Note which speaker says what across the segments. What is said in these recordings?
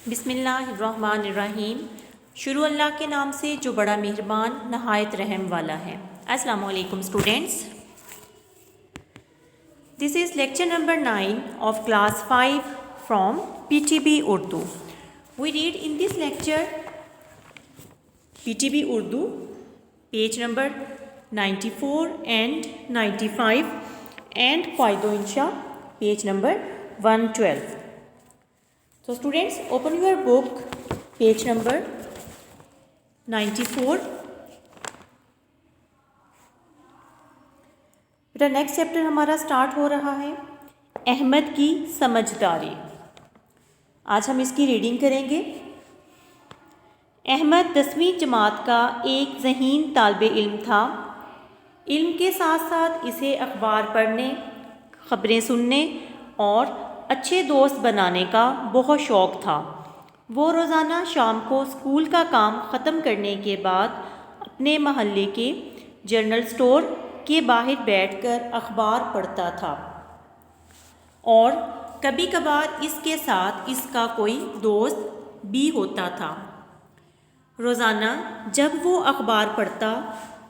Speaker 1: بسم اللہ الرحمن الرحیم. شروع اللہ کے نام سے جو بڑا مہربان نہایت رحم والا ہے. السلام علیکم students. This is lecture number 9 of class 5 from PTB Urdu. We read in this lecture PTB Urdu page number 94 and 95 and Qaido Insha page number 112. So students, open your book, page number 94. Beta next chapter ہمارا start ہو رہا ہے احمد کی سمجھداری. آج ہم اس کی reading کریں گے. احمد 10ویں جماعت کا ایک ذہین طالب علم تھا. علم کے ساتھ ساتھ اسے اخبار پڑھنے، خبریں سننے اور اچھے دوست بنانے کا بہت شوق تھا. وہ روزانہ شام کو اسکول کا کام ختم کرنے کے بعد اپنے محلے کے جنرل اسٹور کے باہر بیٹھ کر اخبار پڑھتا تھا اور کبھی کبھار اس کے ساتھ اس کا کوئی دوست بھی ہوتا تھا. روزانہ جب وہ اخبار پڑھتا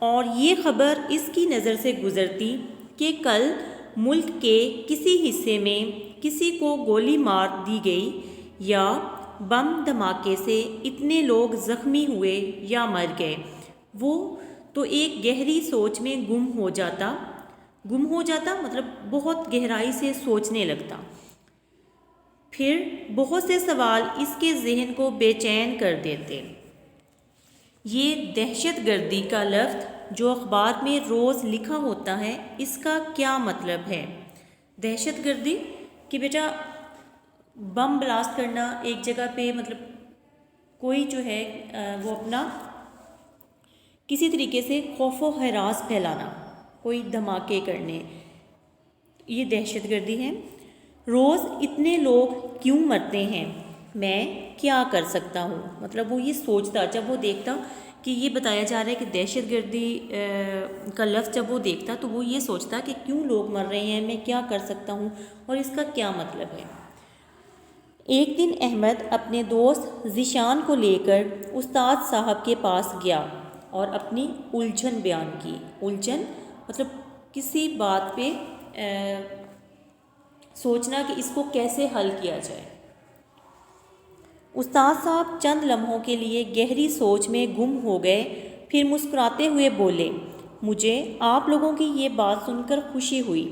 Speaker 1: اور یہ خبر اس کی نظر سے گزرتی کہ کل ملک کے کسی حصے میں کسی کو گولی مار دی گئی یا بم دھماکے سے اتنے لوگ زخمی ہوئے یا مر گئے، وہ تو ایک گہری سوچ میں گم ہو جاتا مطلب بہت گہرائی سے سوچنے لگتا. پھر بہت سے سوال اس کے ذہن کو بے چین کر دیتے. یہ دہشت گردی کا لفظ جو اخبار میں روز لکھا ہوتا ہے، اس کا کیا مطلب ہے؟ دہشت گردی کہ بیٹا بم بلاسٹ کرنا ایک جگہ پہ، مطلب کوئی جو ہے وہ اپنا کسی طریقے سے خوف و ہراس پھیلانا، کوئی دھماکے کرنے، یہ دہشت گردی ہے. روز اتنے لوگ کیوں مرتے ہیں، میں کیا کر سکتا ہوں؟ مطلب وہ یہ سوچتا، جب وہ دیکھتا کہ یہ بتایا جا رہا ہے کہ دہشت گردی کا لفظ جب وہ دیکھتا تو وہ یہ سوچتا کہ کیوں لوگ مر رہے ہیں، میں کیا کر سکتا ہوں اور اس کا کیا مطلب ہے. ایک دن احمد اپنے دوست ذیشان کو لے کر استاد صاحب کے پاس گیا اور اپنی الجھن بیان کی. الجھن مطلب کسی بات پہ سوچنا کہ اس کو کیسے حل کیا جائے. استاد صاحب چند لمحوں کے لیے گہری سوچ میں گم ہو گئے، پھر مسکراتے ہوئے بولے، مجھے آپ لوگوں کی یہ بات سن کر خوشی ہوئی.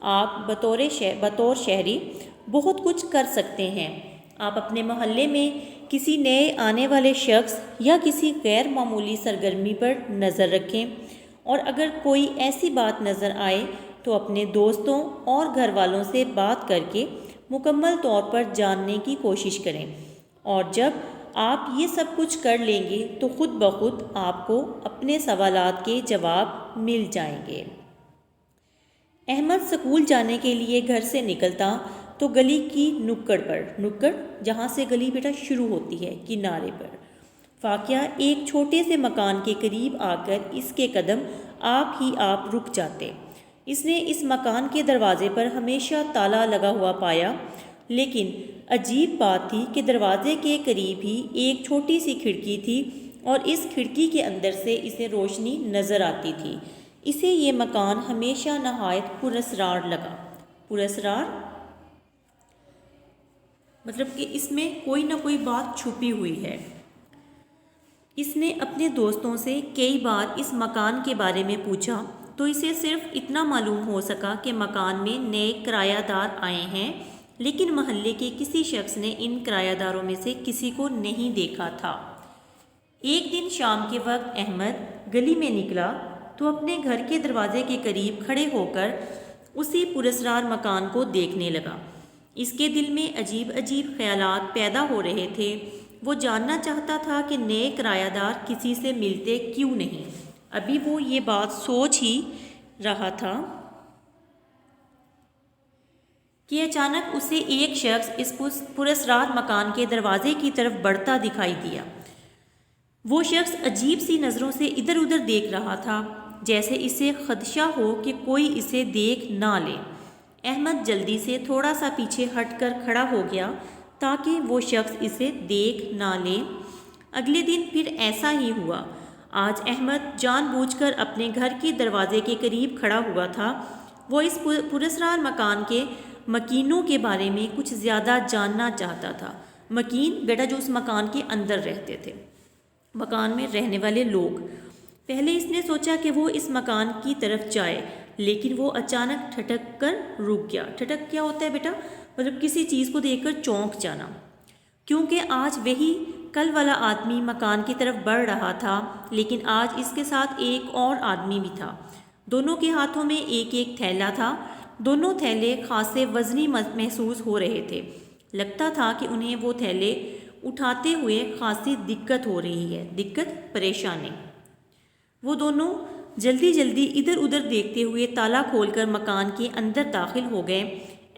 Speaker 1: آپ بطور شہری بہت کچھ کر سکتے ہیں. آپ اپنے محلے میں کسی نئے آنے والے شخص یا کسی غیر معمولی سرگرمی پر نظر رکھیں اور اگر کوئی ایسی بات نظر آئے تو اپنے دوستوں اور گھر والوں سے بات کر کے مکمل طور پر جاننے کی کوشش کریں، اور جب آپ یہ سب کچھ کر لیں گے تو خود بخود آپ کو اپنے سوالات کے جواب مل جائیں گے. احمد اسکول جانے کے لیے گھر سے نکلتا تو گلی کی نکڑ جہاں سے گلی بیٹا شروع ہوتی ہے، کنارے پر واقع ایک چھوٹے سے مکان کے قریب آ کر اس کے قدم آپ رک جاتے. اس نے اس مکان کے دروازے پر ہمیشہ تالا لگا ہوا پایا، لیکن عجیب بات تھی کہ دروازے کے قریب ہی ایک چھوٹی سی کھڑکی تھی اور اس کھڑکی کے اندر سے اسے روشنی نظر آتی تھی. اسے یہ مکان ہمیشہ نہایت پراسرار لگا. پراسرار مطلب کہ اس میں کوئی نہ کوئی بات چھپی ہوئی ہے. اس نے اپنے دوستوں سے کئی بار اس مکان کے بارے میں پوچھا تو اسے صرف اتنا معلوم ہو سکا کہ مکان میں نئے کرایہ دار آئے ہیں، لیکن محلے کے کسی شخص نے ان کرایہ داروں میں سے کسی کو نہیں دیکھا تھا. ایک دن شام کے وقت احمد گلی میں نکلا تو اپنے گھر کے دروازے کے قریب کھڑے ہو کر اسی پراسرار مکان کو دیکھنے لگا. اس کے دل میں عجیب خیالات پیدا ہو رہے تھے. وہ جاننا چاہتا تھا کہ نئے کرایہ دار کسی سے ملتے کیوں نہیں. ابھی وہ یہ بات سوچ ہی رہا تھا کہ اچانک اسے ایک شخص اس پراسرار مکان کے دروازے کی طرف بڑھتا دکھائی دیا. وہ شخص عجیب سی نظروں سے ادھر ادھر دیکھ رہا تھا، جیسے اسے خدشہ ہو کہ کوئی اسے دیکھ نہ لے. احمد جلدی سے تھوڑا سا پیچھے ہٹ کر کھڑا ہو گیا تاکہ وہ شخص اسے دیکھ نہ لے۔ اگلے دن پھر ایسا ہی ہوا۔ آج احمد جان بوجھ کر اپنے گھر کے دروازے کے قریب کھڑا ہوا تھا۔ وہ اس پراسرار مکان کے مکینوں کے بارے میں کچھ زیادہ جاننا چاہتا تھا۔ مکین بیٹا جو اس مکان کے اندر رہتے تھے، مکان میں رہنے والے لوگ۔ پہلے اس نے سوچا کہ وہ اس مکان کی طرف جائے، لیکن وہ اچانک ٹھٹک کر رک گیا۔ ٹھٹک کیا ہوتا ہے بیٹا؟ مطلب کسی چیز کو دیکھ کر چونک جانا، کیونکہ آج وہی کل والا آدمی مکان کی طرف بڑھ رہا تھا، لیکن آج اس کے ساتھ ایک اور آدمی بھی تھا۔ دونوں کے ہاتھوں میں ایک ایک تھیلا تھا۔ دونوں تھیلے خاصے وزنی محسوس ہو رہے تھے۔ لگتا تھا کہ انہیں وہ تھیلے اٹھاتے ہوئے خاصی دقت ہو رہی ہے، دقت، پریشانی۔ وہ دونوں جلدی جلدی ادھر ادھر دیکھتے ہوئے تالا کھول کر مکان کے اندر داخل ہو گئے۔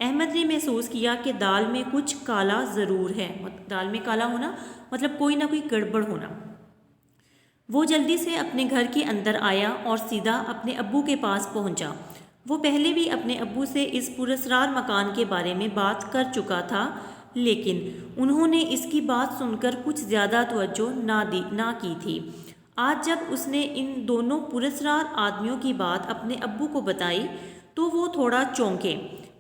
Speaker 1: احمد نے محسوس کیا کہ دال میں کچھ کالا ضرور ہے۔ دال میں کالا ہونا مطلب کوئی نہ کوئی گڑبڑ ہونا۔ وہ جلدی سے اپنے گھر کے اندر آیا اور سیدھا اپنے ابو کے پاس پہنچا۔ وہ پہلے بھی اپنے ابو سے اس پراسرار مکان کے بارے میں بات کر چکا تھا، لیکن انہوں نے اس کی بات سن کر کچھ زیادہ توجہ نہ کی تھی۔ آج جب اس نے ان دونوں پراسرار آدمیوں کی بات اپنے ابو کو بتائی تو وہ تھوڑا چونکے۔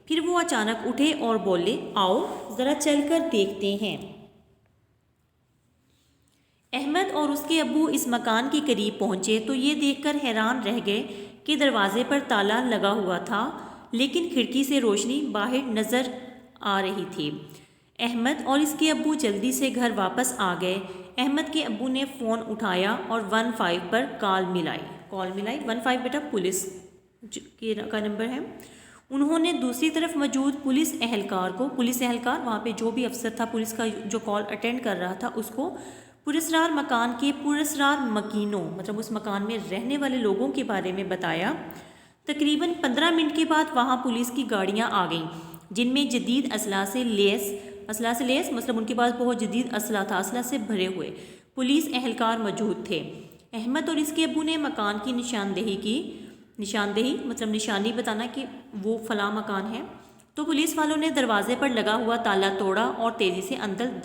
Speaker 1: پھر وہ اچانک اٹھے اور بولے، آؤ ذرا چل کر دیکھتے ہیں۔ احمد اور اس کے ابو اس مکان کے قریب پہنچے تو یہ دیکھ کر حیران رہ گئے کہ دروازے پر تالا لگا ہوا تھا، لیکن کھڑکی سے روشنی باہر نظر آ رہی تھی۔ احمد اور اس کے ابو جلدی سے گھر واپس آ گئے۔ احمد کے ابو نے فون اٹھایا اور 15 پر کال ملائی۔ 15 بیٹا پولیس کا نمبر ہے۔ انہوں نے دوسری طرف موجود پولیس اہلکار وہاں پہ جو بھی افسر تھا پولیس کا جو کال اٹینڈ کر رہا تھا، اس کو پراسرار مکان کے پراسرار مکینوں مطلب اس مکان میں رہنے والے لوگوں کے بارے میں بتایا۔ تقریباً 15 منٹ کے بعد وہاں پولیس کی گاڑیاں آ گئیں، جن میں جدید اسلحہ سے لیس مطلب ان کے پاس بہت جدید اسلحہ تھا، اسلحہ سے بھرے ہوئے پولیس اہلکار موجود تھے۔ احمد اور اس کے ابو نے مکان کی نشاندہی مطلب نشانی بتانا کہ وہ فلاں مکان ہے، تو پولیس والوں نے دروازے پر لگا ہوا تالا توڑا اور تیزی سے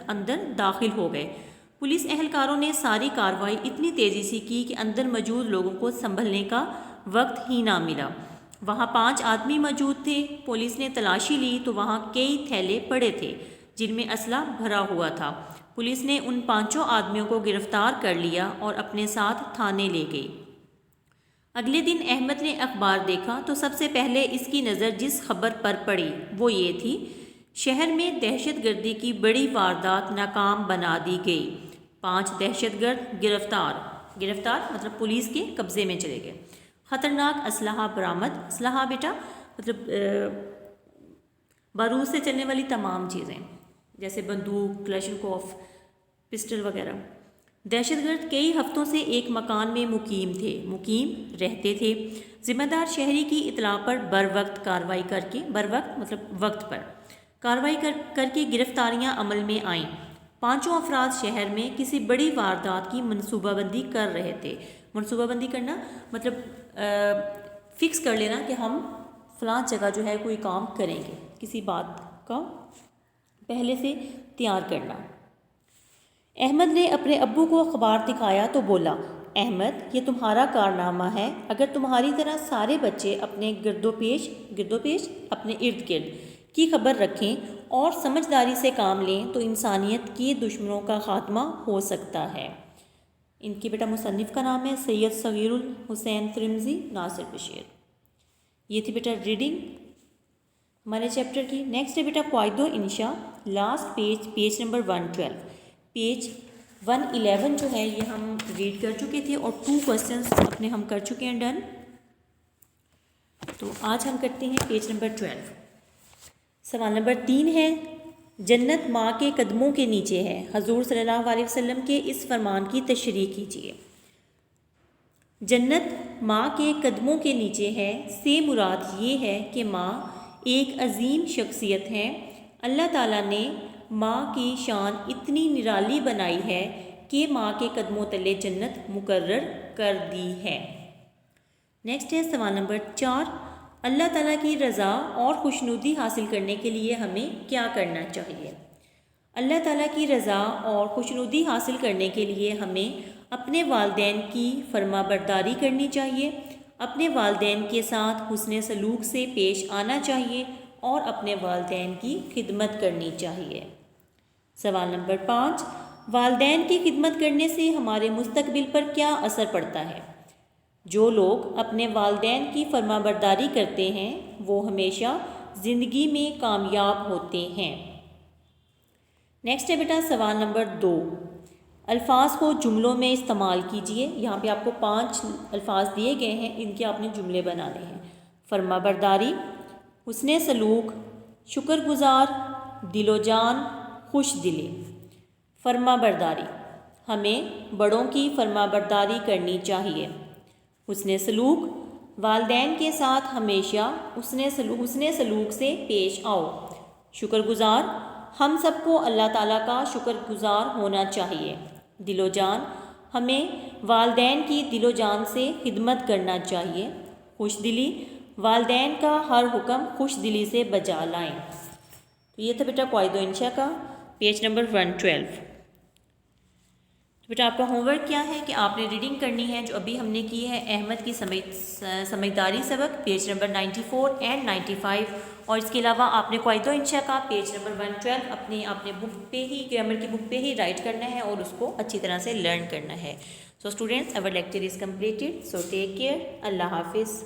Speaker 1: اندر داخل ہو گئے۔ پولیس اہلکاروں نے ساری کارروائی اتنی تیزی سے کی کہ اندر موجود لوگوں کو سنبھلنے کا وقت ہی نہ ملا۔ وہاں 5 آدمی موجود تھے۔ پولیس نے تلاشی لی تو وہاں کئی تھیلے پڑے تھے جن میں اسلحہ بھرا ہوا تھا۔ پولیس نے ان 5 آدمیوں کو گرفتار کر لیا اور اپنے ساتھ تھانے لے گئی۔ اگلے دن احمد نے اخبار دیکھا تو سب سے پہلے اس کی نظر جس خبر پر پڑی وہ یہ تھی، شہر میں دہشت گردی کی بڑی واردات ناکام بنا دی گئی، 5 دہشت گرد گرفتار مطلب پولیس کے قبضے میں چلے گئے، خطرناک اسلحہ برآمد، اسلحہ بیٹا مطلب بارود سے چلنے والی تمام چیزیں جیسے بندوق، کلاشنکوف، پسٹل وغیرہ۔ دہشت گرد کئی ہفتوں سے ایک مکان میں مقیم رہتے تھے۔ ذمہ دار شہری کی اطلاع پر بروقت کارروائی کر کے گرفتاریاں عمل میں آئیں۔ 5 افراد شہر میں کسی بڑی واردات کی منصوبہ بندی کر رہے تھے۔ منصوبہ بندی کرنا مطلب فکس کر لینا کہ ہم فلاں جگہ جو ہے کوئی کام کریں گے، کسی بات کا پہلے سے تیار کرنا۔ احمد نے اپنے ابو کو اخبار دکھایا تو بولا، احمد یہ تمہارا کارنامہ ہے۔ اگر تمہاری طرح سارے بچے اپنے گردوپیش اپنے ارد گرد کی خبر رکھیں اور سمجھداری سے کام لیں تو انسانیت کے دشمنوں کا خاتمہ ہو سکتا ہے۔ ان کے بیٹا مصنف کا نام ہے سید صغیر الحسین ترمذی ناصر بشیر۔ یہ تھی بیٹا ریڈنگ ہمارے چیپٹر کی۔ نیکسٹ ہے بیٹا قواعد و انشاء، لاسٹ پیج نمبر 112۔ پیج 111 جو ہے یہ ہم ریڈ کر چکے تھے اور 2 کوسچنس اپنے ہم کر چکے ہیں ڈن۔ تو آج ہم کرتے ہیں پیج نمبر 12۔ سوال نمبر 3 ہے، جنت ماں کے قدموں کے نیچے ہے، حضور صلی اللہ علیہ وسلم کے اس فرمان کی تشریح کیجیے۔ جنت ماں کے قدموں کے نیچے ہے سے مراد یہ ہے کہ ماں ایک عظیم شخصیت ہے۔ اللہ تعالیٰ نے ماں کی شان اتنی نرالی بنائی ہے کہ ماں کے قدموں تلے جنت مقرر کر دی ہے۔ نیکسٹ ہے سوال نمبر 4، اللہ تعالیٰ کی رضا اور خوشنودی حاصل کرنے کے لیے ہمیں کیا کرنا چاہیے؟ اللہ تعالیٰ کی رضا اور خوشنودی حاصل کرنے کے لیے ہمیں اپنے والدین کی فرما برداری کرنی چاہیے، اپنے والدین کے ساتھ حسن سلوک سے پیش آنا چاہیے اور اپنے والدین کی خدمت کرنی چاہیے۔ سوال نمبر 5، والدین کی خدمت کرنے سے ہمارے مستقبل پر کیا اثر پڑتا ہے؟ جو لوگ اپنے والدین کی فرما برداری کرتے ہیں وہ ہمیشہ زندگی میں کامیاب ہوتے ہیں۔ نیکسٹ ہے بیٹا سوال نمبر 2، الفاظ کو جملوں میں استعمال کیجئے۔ یہاں پہ آپ کو 5 الفاظ دیے گئے ہیں، ان کے آپ نے جملے بنانے ہیں۔ فرما برداری، حسن سلوک، شکر گزار، دل و جان، خوش دلی۔ فرما برداری، ہمیں بڑوں کی فرما برداری کرنی چاہیے۔ حسن سلوک، والدین کے ساتھ ہمیشہ حسن سلوک سے پیش آؤ۔ شکر گزار، ہم سب کو اللہ تعالیٰ کا شکر گزار ہونا چاہیے۔ دل و جان، ہمیں والدین کی دل و جان سے خدمت کرنا چاہیے۔ خوش دلی، والدین کا ہر حکم خوش دلی سے بجا لائیں۔ تو یہ تھا بیٹا قواعد و انشاء کا پیج نمبر 112۔ بیٹا آپ کا ہوم ورک کیا ہے کہ آپ نے ریڈنگ کرنی ہے جو ابھی ہم نے کی ہے احمد کی سمجھداری سبق پیج نمبر 94 اینڈ 95، اور اس کے علاوہ آپ نے قواعد و انشاء کا پیج نمبر 112 اپنے بک پہ ہی گرامر کی بک پہ ہی رائٹ کرنا ہے اور اس کو اچھی طرح سے لرن کرنا ہے۔ So students, our lecture is completed. So take care. اللہ حافظ.